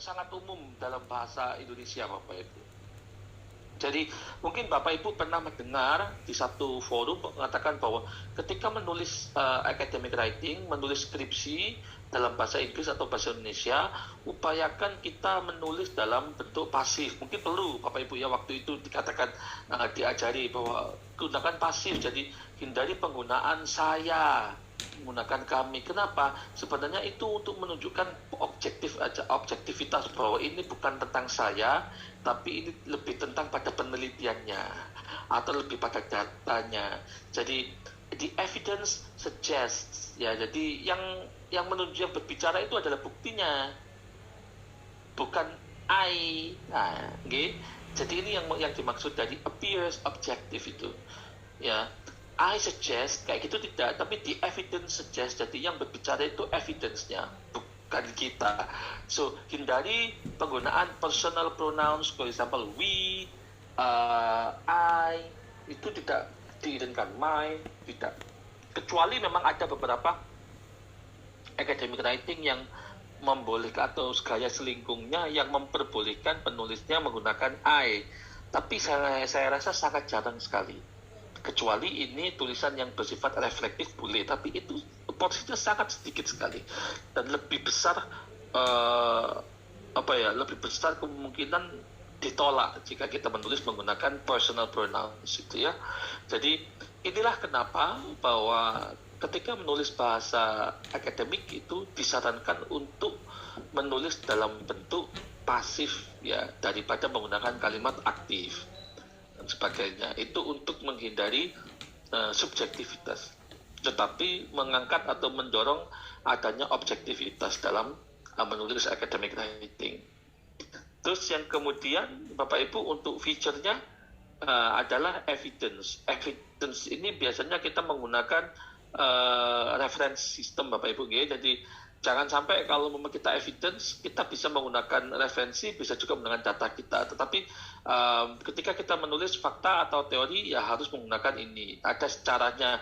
sangat umum dalam bahasa Indonesia, Bapak Ibu. Jadi mungkin Bapak Ibu pernah mendengar di satu forum mengatakan bahwa ketika menulis academic writing, menulis skripsi dalam bahasa Inggris atau bahasa Indonesia, upayakan kita menulis dalam bentuk pasif. Mungkin perlu Bapak Ibu ya waktu itu dikatakan diajari bahwa gunakan pasif, jadi hindari penggunaan saya, menggunakan kami. Kenapa? Sebenarnya itu untuk menunjukkan objektivitas bahwa ini bukan tentang saya, tapi ini lebih tentang pada penelitiannya atau lebih pada datanya. Jadi the evidence suggests ya. Jadi yang berbicara itu adalah buktinya, bukan I. Nah, okay? Jadi ini yang dimaksud dari appears objective itu. Ya, I suggest kayak gitu tidak, tapi the evidence suggest. Jadi yang berbicara itu evidence-nya, bukan kita. So hindari penggunaan personal pronouns, for example we, I, itu tidak diizinkan, my tidak. Kecuali memang ada beberapa academic writing yang membolehkan atau gaya selingkungnya yang memperbolehkan penulisnya menggunakan I. Tapi saya rasa sangat jarang sekali. Kecuali ini tulisan yang bersifat reflektif boleh, tapi itu porsinya sangat sedikit sekali dan lebih besar lebih besar kemungkinan ditolak jika kita menulis menggunakan personal pronouns itu ya. Jadi inilah kenapa bahwa ketika menulis bahasa akademik itu disarankan untuk menulis dalam bentuk pasif ya daripada menggunakan kalimat aktif dan sebagainya. Itu untuk menghindari subjektivitas, tetapi mengangkat atau mendorong adanya objektivitas dalam menulis academic writing. Terus yang kemudian Bapak Ibu untuk feature-nya adalah evidence. Evidence ini biasanya kita menggunakan reference system Bapak Ibu. Jadi jangan sampai kalau kita evidence, kita bisa menggunakan referensi, bisa juga menggunakan data kita. Tetapi ketika kita menulis fakta atau teori, ya harus menggunakan ini. Ada caranya,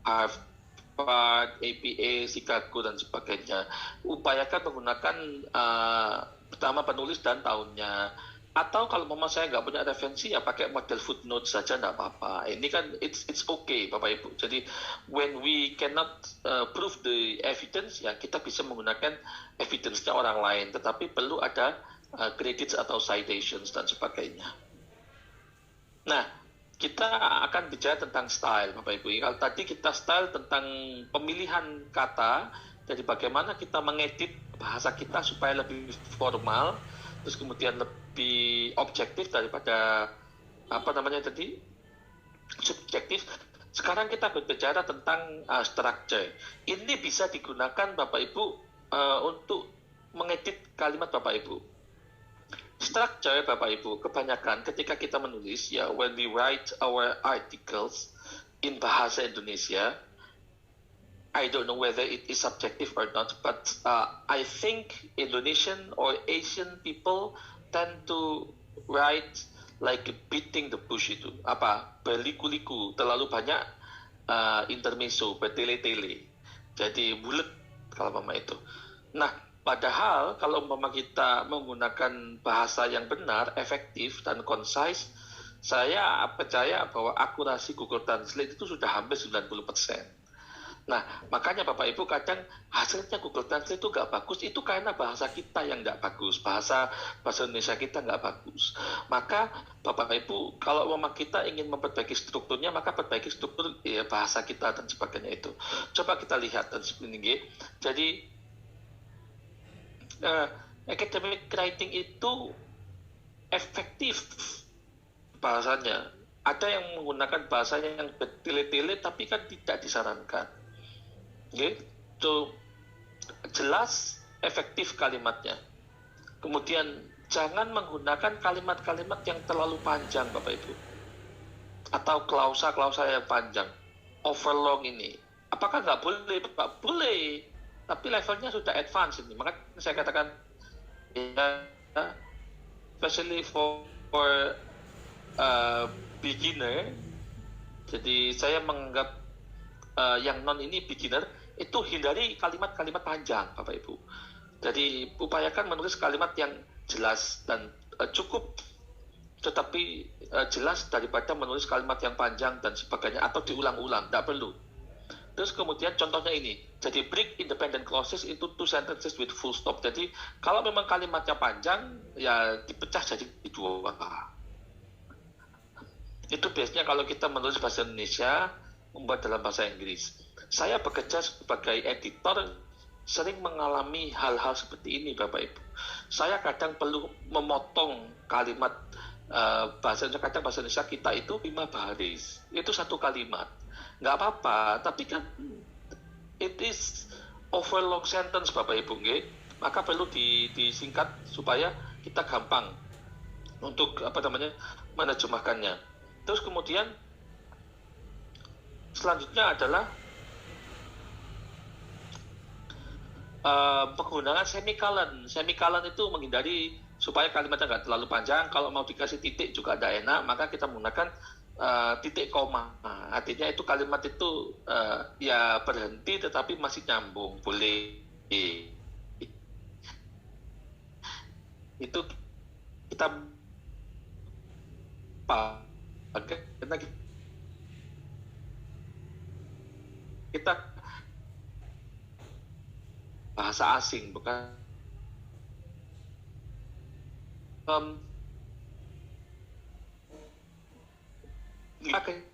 Harvard, APA, Chicago, dan sebagainya. Upayakan menggunakan pertama penulis dan tahunnya. Atau kalau memang saya nggak punya referensi, ya pakai model footnote saja, nggak apa-apa. Ini kan it's okay Bapak Ibu. Jadi when we cannot prove the evidence, ya kita bisa menggunakan evidence-nya orang lain. Tetapi perlu ada credits atau citations dan sebagainya. Nah, kita akan bicara tentang style Bapak Ibu. Kalau tadi kita style tentang pemilihan kata, jadi bagaimana kita mengedit bahasa kita supaya lebih formal, terus kemudian lebih objektif daripada subjektif. Sekarang kita berbicara tentang structure. Ini bisa digunakan Bapak Ibu untuk mengedit kalimat Bapak Ibu. Structure Bapak Ibu kebanyakan ketika kita menulis ya, when we write our articles in bahasa Indonesia, I don't know whether it is subjective or not, but I think Indonesian or Asian people tend to write like beating the bush itu. Berliku-liku, terlalu banyak intermezzo, bertele-tele. Jadi bulat kalau mama itu. Nah, padahal kalau mama kita menggunakan bahasa yang benar, efektif, dan concise, saya percaya bahwa akurasi Google Translate itu sudah hampir 90%. Nah, makanya Bapak Ibu kadang hasilnya Google Translate itu nggak bagus, itu karena bahasa kita yang nggak bagus, bahasa Indonesia kita nggak bagus. Maka Bapak Ibu, kalau memang kita ingin memperbaiki strukturnya, maka perbaiki struktur ya, bahasa kita dan sebagainya itu. Coba kita lihat dan sebagainya. Jadi, academic writing itu efektif bahasanya. Ada yang menggunakan bahasanya yang bertele-tele, tapi kan tidak disarankan. So, jelas efektif kalimatnya. Kemudian jangan menggunakan kalimat-kalimat yang terlalu panjang Bapak Ibu, atau klausa-klausa yang panjang, overlong ini. Apakah nggak boleh Pak? Boleh, tapi levelnya sudah advance ini. Maka saya katakan ya, especially for beginner. Jadi saya menganggap yang non ini beginner, itu hindari kalimat-kalimat panjang Bapak Ibu. Jadi upayakan menulis kalimat yang jelas dan cukup, tetapi jelas, daripada menulis kalimat yang panjang dan sebagainya atau diulang-ulang, tidak perlu. Terus kemudian contohnya ini, jadi break independent clauses into two sentences with full stop. Jadi kalau memang kalimatnya panjang, ya dipecah jadi dua. Itu biasanya kalau kita menulis bahasa Indonesia, membuat dalam bahasa Inggris. Saya bekerja sebagai editor, sering mengalami hal-hal seperti ini, Bapak Ibu. Saya kadang perlu memotong kalimat bahasa Indonesia kita itu 5 baris. Itu satu kalimat. Nggak apa-apa, tapi kan it is over long sentence, Bapak Ibu, nggih. Maka perlu disingkat supaya kita gampang untuk menerjemahkannya. Terus kemudian selanjutnya adalah penggunaan semicolon. Semicolon itu menghindari supaya kalimatnya nggak terlalu panjang. Kalau mau dikasih titik juga ada enak, maka kita menggunakan titik koma. Artinya itu kalimat itu ya berhenti tetapi masih nyambung, boleh. Itu kita pakai karena kita bahasa asing, bukan academic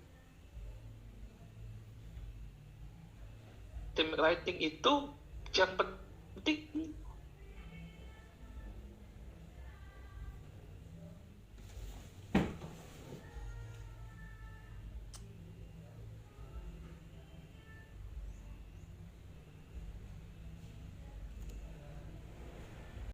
writing itu yang penting